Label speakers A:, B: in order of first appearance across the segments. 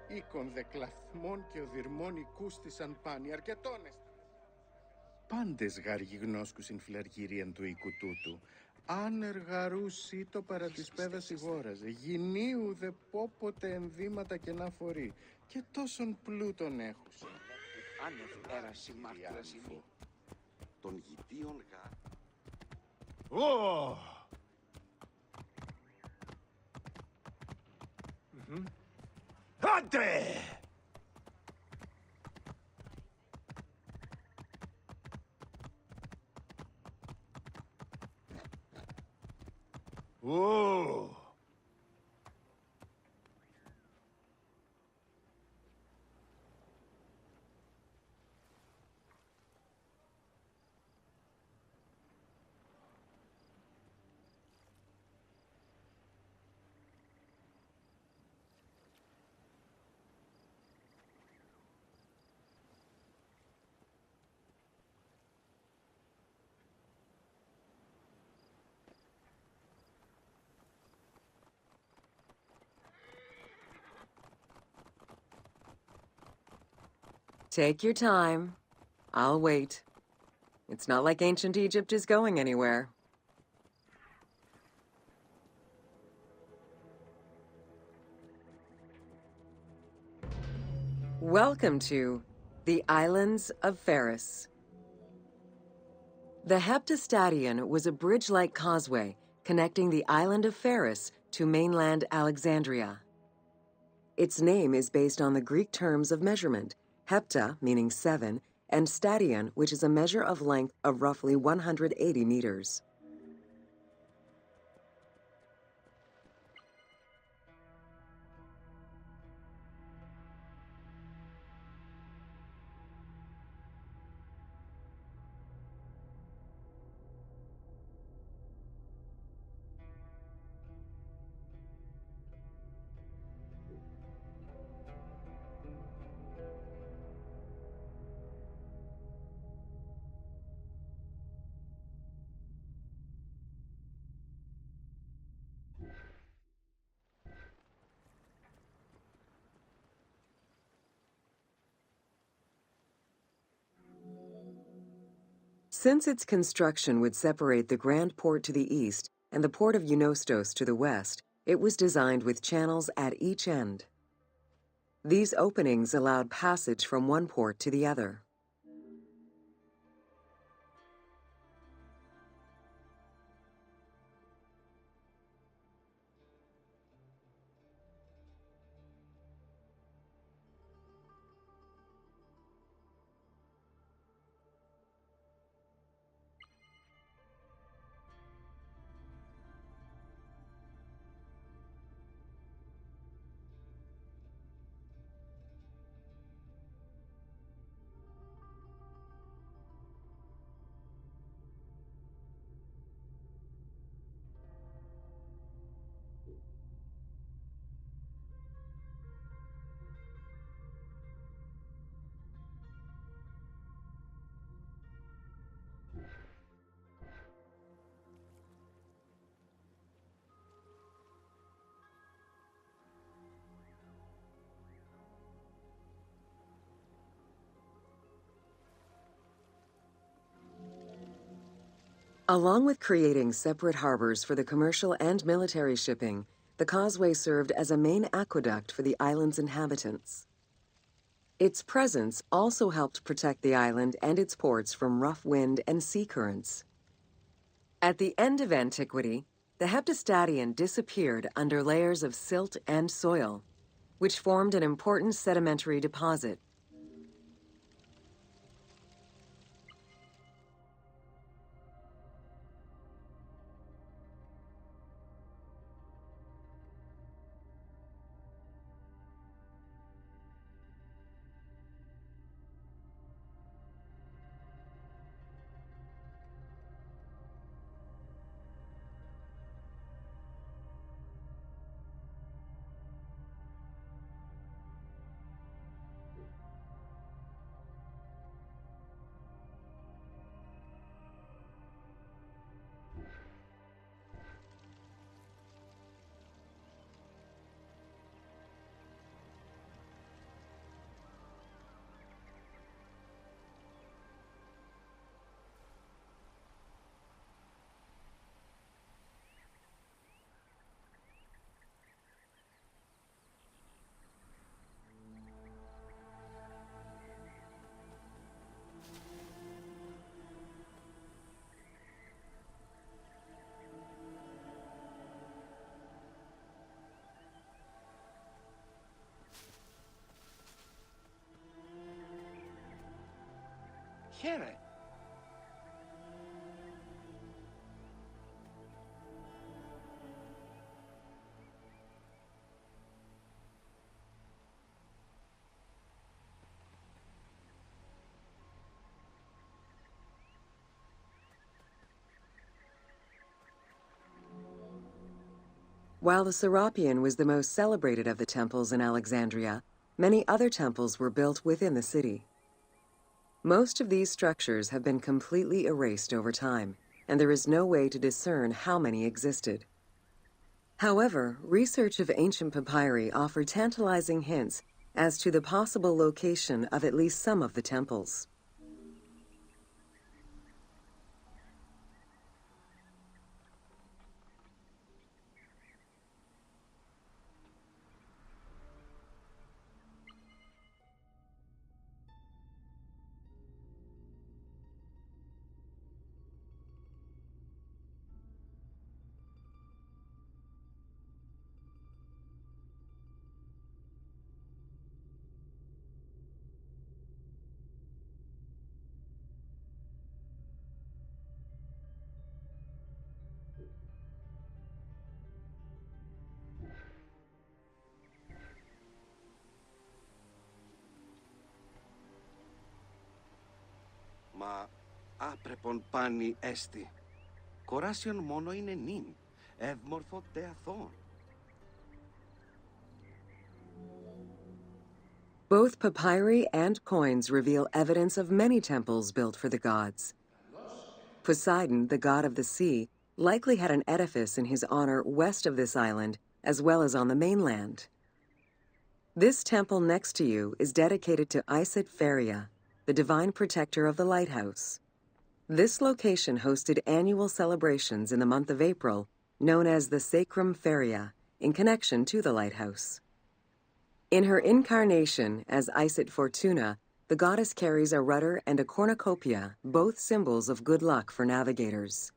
A: οίκον δε κλαθμών και οδυρμών οικούστησαν πάνι αρκετώνες. Πάντες γάργοι γνώσκουσιν φλαργύριαν του οίκου τούτου. Άνεργαρούσι το παρά της πέδας ηγόραζε, γυνίου δε πόποτε ενδύματα και να φορεί, και τόσον πλούτον έχουσε.
B: Άνευ έραση μάρτυρας ημί, των γητίων γάρ.
C: Ω! Άντε! Ω!
D: Take your time. I'll wait. It's not like ancient Egypt is going anywhere. Welcome to the Islands of Pharos. The Heptastadion was a bridge-like causeway connecting the island of Pharos to mainland Alexandria. Its name is based on the Greek terms of measurement, hepta, meaning 7, and stadion, which is a measure of length of roughly 180 meters. Since its construction would separate the Grand Port to the east and the port of Eunostos to the west, it was designed with channels at each end. These openings allowed passage from one port to the other. Along with creating separate harbors for the commercial and military shipping, the causeway served as a main aqueduct for the island's inhabitants. Its presence also helped protect the island and its ports from rough wind and sea currents. At the end of antiquity, the Heptastadion disappeared under layers of silt and soil, which formed an important sedimentary deposit.
B: Χαίρε.
D: While the Serapeum was the most celebrated of the temples in Alexandria, many other temples were built within the city. Most of these structures have been completely erased over time, and there is no way to discern how many existed. However, research of ancient papyri offer tantalizing hints as to the possible location of at least some of the temples.
B: Μα άπρεπον πάνι έστι. Κοράσιον μόνο είναι νυν. Ευμορφο τε αθώον.
D: Both papyri and coins reveal evidence of many temples built for the gods. Poseidon, the god of the sea, likely had an edifice in his honor west of this island, as well as on the mainland. This temple next to you is dedicated to Isis Pharia, the divine protector of the lighthouse. This location hosted annual celebrations in the month of April, known as the Sacrum Pharia, in connection to the lighthouse. In her incarnation as Isis Fortuna, the goddess carries a rudder and a cornucopia, both symbols of good luck for navigators.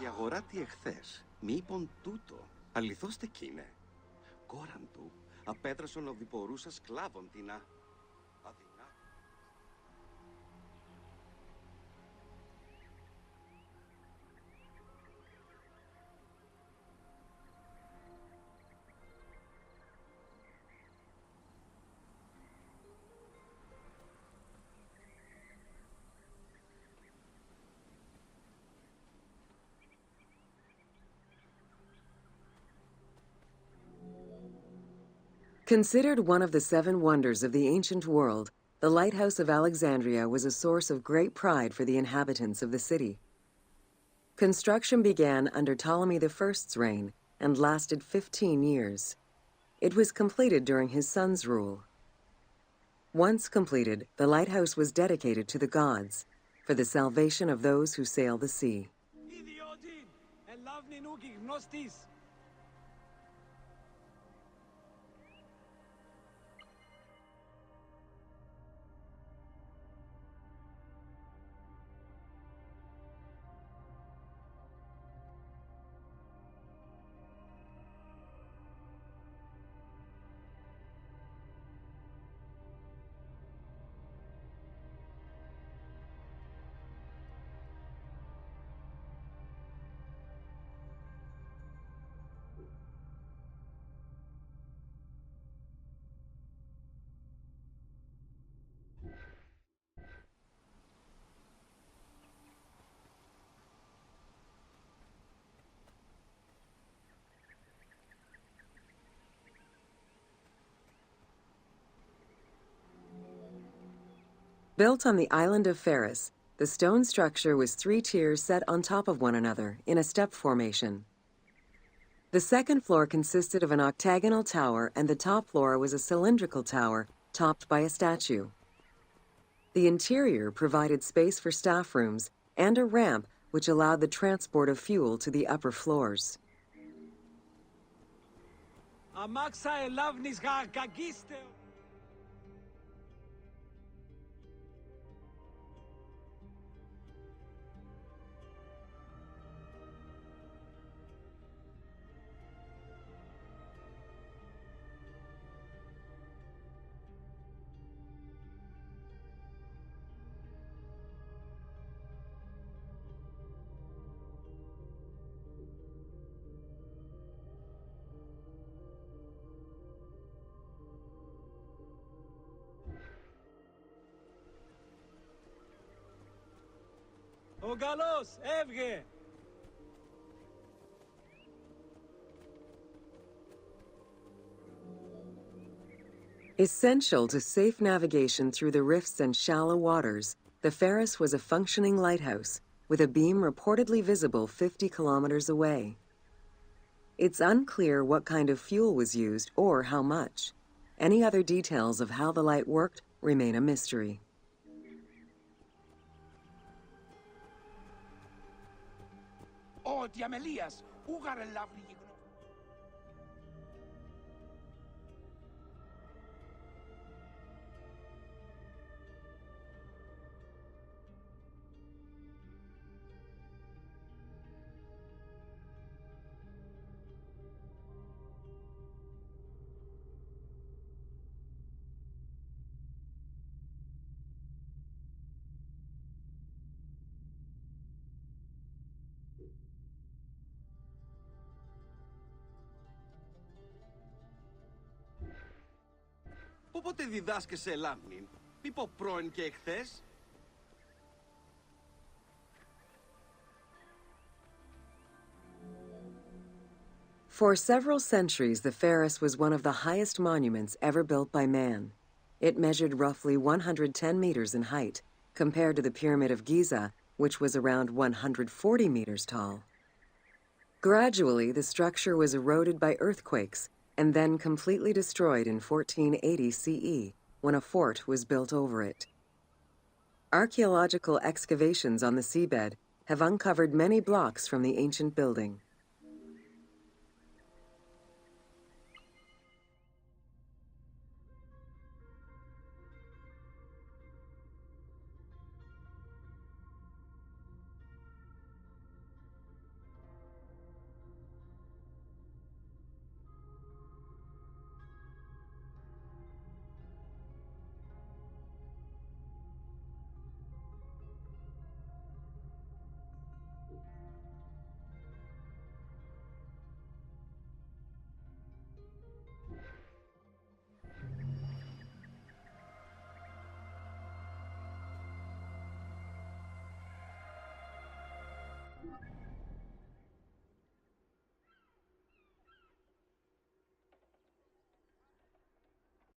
B: Η αγορά τι εχθές, μη είπον τούτο, αληθώς τεκίνε. Κόραν του, απέτρασον οδηπορούσα σκλάβων τινά. Αδυνά.
D: Considered one of the 7 wonders of the ancient world, the Lighthouse of Alexandria was a source of great pride for the inhabitants of the city. Construction began under Ptolemy I's reign and lasted 15 years. It was completed during his son's rule. Once completed, the lighthouse was dedicated to the gods for the salvation of those who sail the sea. Built on the island of Pharos, the stone structure was 3 tiers set on top of one another in a step formation. The second floor consisted of an octagonal tower, and the top floor was a cylindrical tower topped by a statue. The interior provided space for staff rooms and a ramp which allowed the transport of fuel to the upper floors.
C: Ο καλός, έβγε!
D: Essential to safe navigation through the rifts and shallow waters, the Pharos was a functioning lighthouse, with a beam reportedly visible 50 kilometers away. It's unclear what kind of fuel was used or how much. Any other details of how the light worked remain a mystery.
E: Ο διαμελίας, ούγαρε λαύρη γιγνώ.
B: Πότε διδάσκεσαι λάμνην, μη πω πρώην και εχθές.
D: For several centuries, the Pharos was one of the highest monuments ever built by man. It measured roughly 110 meters in height, compared to the Pyramid of Giza, which was around 140 meters tall. Gradually, the structure was eroded by earthquakes, and then completely destroyed in 1480 CE, when a fort was built over it. Archaeological excavations on the seabed have uncovered many blocks from the ancient building.